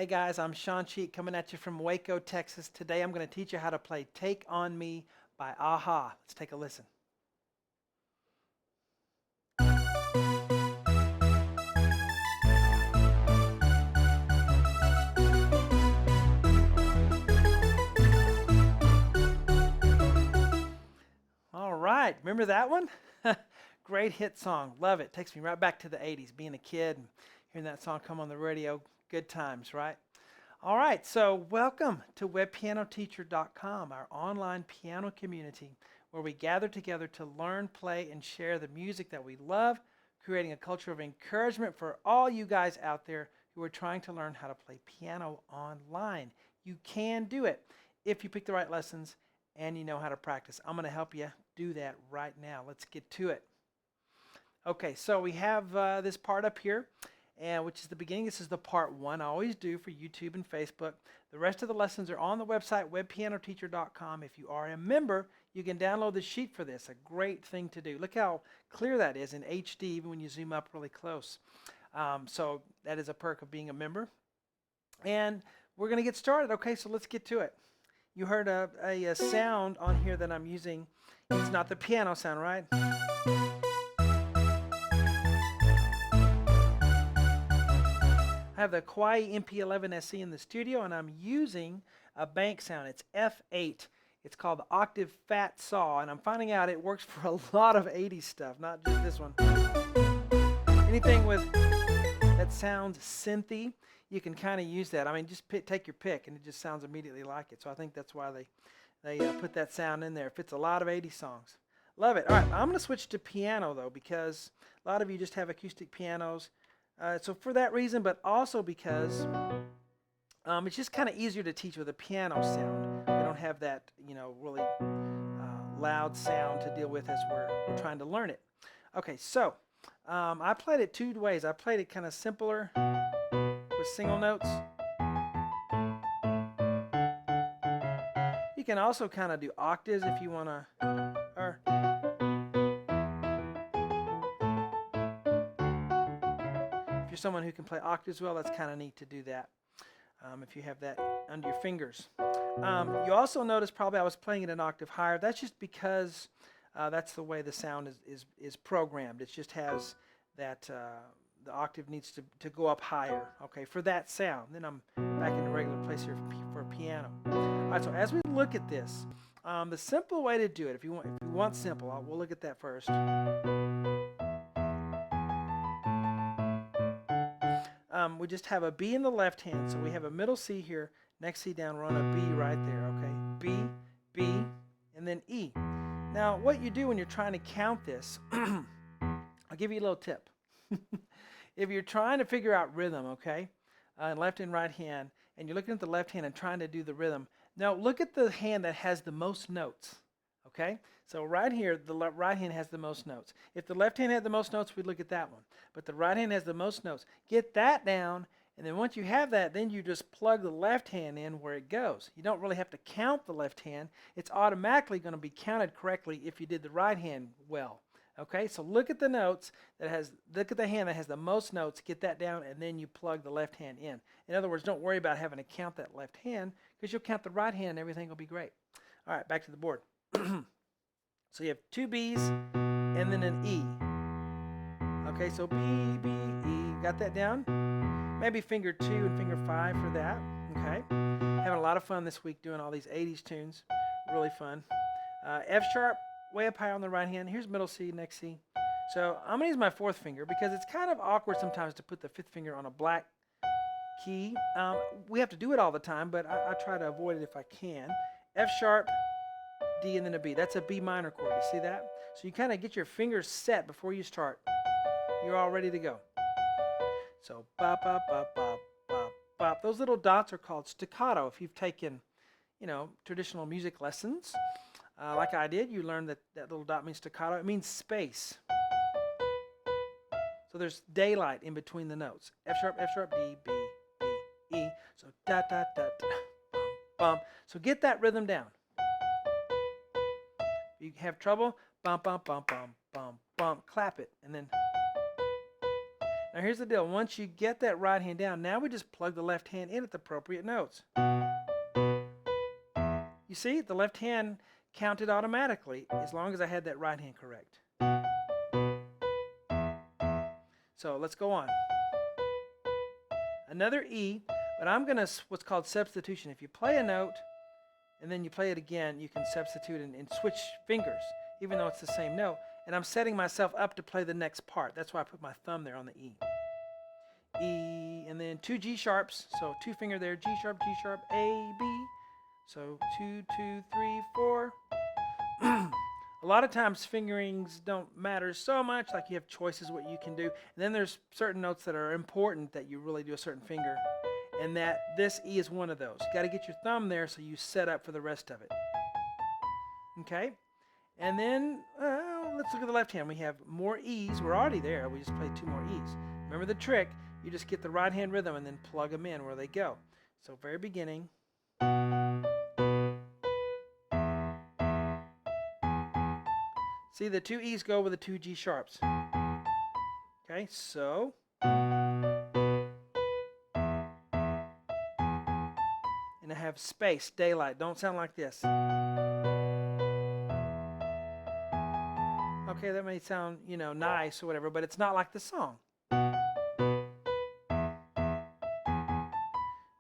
Hey guys, I'm Shawn coming at you from Waco, Texas. Today I'm going to teach you how to play Take On Me by Aha. Let's take a listen. All right, remember that one? Great hit song. Love it. Takes me right back to the 80s, being a kid and hearing that song come on the radio. Good times, right? All right, so welcome to webpianoteacher.com, our online piano community where we gather together to learn, play, and share the music that we love, creating a culture of encouragement for all you guys out there who are trying to learn how to play piano online. You can do it if you pick the right lessons and you know how to practice. I'm going to help you do that right now. Let's get to it. Okay, so we have this part up here, and which is the beginning. This is the part one I always do for YouTube and Facebook. The rest of the lessons are on the website, webpianoteacher.com. If you are a member, you can download the sheet for this. A great thing to do. Look how clear that is in HD, even when you zoom up really close. So that is a perk of being a member. And we're going to get started. Okay, so let's get to it. You heard a sound on here that I'm using. It's not the piano sound, right? I have the Kauai MP11 SE in the studio, and I'm using a bank sound. It's F8. It's called the Octave Fat Saw, and I'm finding out it works for a lot of 80s stuff, not just this one. Anything with that sounds synthy, you can kind of use that. I mean, just take your pick, and it just sounds immediately like it. So I think that's why they put that sound in there. It fits a lot of 80s songs. Love it. All right, I'm going to switch to piano, though, because a lot of you just have acoustic pianos. So for that reason, but also because it's just kind of easier to teach with a piano sound. We don't have that, really loud sound to deal with as we're trying to learn it. Okay, so I played it two ways. I played it kind of simpler with single notes. You can also kind of do octaves if you want to, or if you're someone who can play octaves well, that's kind of neat to do that if you have that under your fingers. You also notice probably I was playing it an octave higher. That's just because that's the way the sound is programmed. It just has that the octave needs to go up higher, okay, for that sound. Then I'm back in the regular place here for piano. All right, so as we look at this, the simple way to do it, if you want simple, we'll look at that first. We just have a B in the left hand, so we have a middle C here, next C down, we're on a B right there, okay? B, B, and then E. Now, what you do when you're trying to count this, I'll give you a little tip. If you're trying to figure out rhythm, okay, left and right hand, and you're looking at the left hand and trying to do the rhythm, now look at the hand that has the most notes, okay? So right here, the right hand has the most notes. If the left hand had the most notes, we'd look at that one. But the right hand has the most notes. Get that down, and then once you have that, then you just plug the left hand in where it goes. You don't really have to count the left hand. It's automatically going to be counted correctly if you did the right hand well. Okay, so look at the notes look at the hand that has the most notes, get that down, and then you plug the left hand in. In other words, don't worry about having to count that left hand, because you'll count the right hand and everything will be great. All right, back to the board. So you have two B's and then an E. Okay, so B, B, E. Got that down? Maybe finger 2 and finger 5 for that. Okay. Having a lot of fun this week doing all these 80s tunes. Really fun. F sharp, way up high on the right hand. Here's middle C, next C. So I'm going to use my fourth finger because it's kind of awkward sometimes to put the fifth finger on a black key. We have to do it all the time, but I try to avoid it if I can. F sharp, D, and then a B. That's a B minor chord. You see that? So you kind of get your fingers set before you start. You're all ready to go. So bop, bop, bop, bop, bop, bop. Those little dots are called staccato. If you've taken, traditional music lessons, like I did, you learned that little dot means staccato. It means space. So there's daylight in between the notes. F sharp, D, B, B, E. So da, da, da, da, bum, bum. So get that rhythm down. If you have trouble, bum, bum, bum, bum, bum, bum. Clap it, and then Now here's the deal. Once you get that right hand down, now we just plug the left hand in at the appropriate notes. You see, the left hand counted automatically as long as I had that right hand correct. So let's go on. Another E, but I'm going to what's called substitution. If you play a note and then you play it again, you can substitute and switch fingers, even though it's the same note. And I'm setting myself up to play the next part. That's why I put my thumb there on the E. E, and then 2 G sharps. So 2 finger there, G sharp, A, B. So 2, 2, 3, 4. A lot of times fingerings don't matter so much, like you have choices what you can do. And then there's certain notes that are important that you really do a certain finger. And that this E is one of those. You got to get your thumb there so you set up for the rest of it. Okay? And then, let's look at the left hand. We have more E's. We're already there. We just played 2 more E's. Remember the trick. You just get the right hand rhythm and then plug them in where they go. So very beginning. See, the 2 E's go with the 2 G sharps. Okay, so. And I have space, daylight. Don't sound like this. Okay, that may sound, nice or whatever, but it's not like the song.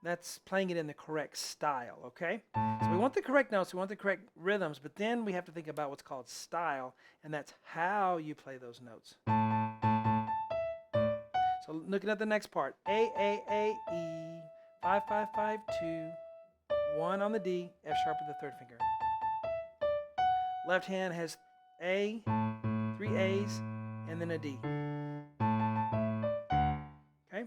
That's playing it in the correct style, okay? So we want the correct notes, we want the correct rhythms, but then we have to think about what's called style, and that's how you play those notes. So looking at the next part, A, E, 5, 5, 5, 2, 1 on the D, F sharp with the 3rd finger. Left hand has A, 3 A's, and then a D. Okay?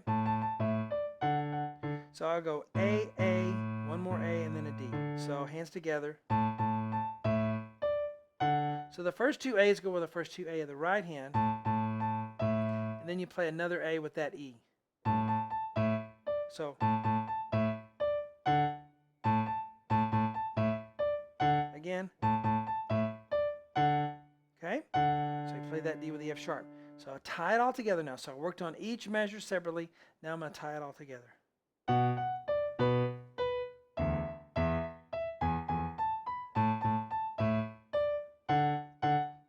So I'll go A, 1 more A, and then a D. So hands together. So the first 2 A's go with the first 2 A of the right hand. And then you play another A with that E. So again. Okay? So you play that D with the F sharp. So I'll tie it all together now. So I worked on each measure separately. Now I'm going to tie it all together.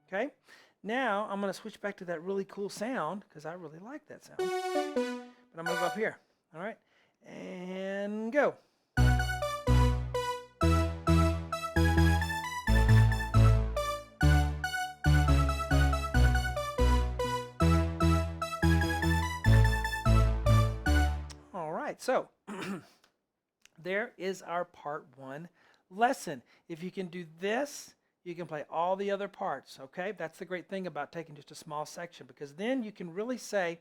Okay, now I'm going to switch back to that really cool sound because I really like that sound. But I'm going to go up here. All right, and go. All right, so there is our part 1 lesson. If you can do this, you can play all the other parts, okay? That's the great thing about taking just a small section, because then you can really say,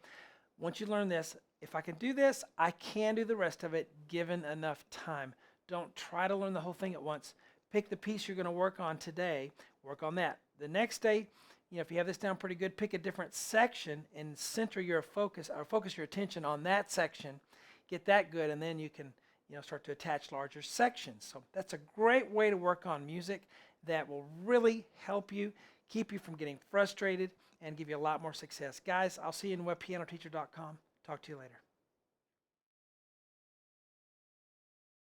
once you learn this, if I can do this, I can do the rest of it given enough time. Don't try to learn the whole thing at once. Pick the piece you're going to work on today, work on that. The next day, if you have this down pretty good, pick a different section and center your focus, or focus your attention on that section. Get that good, and then you can start to attach larger sections. So that's a great way to work on music that will really help you, keep you from getting frustrated, and give you a lot more success. Guys, I'll see you in webpianoteacher.com. Talk to you later.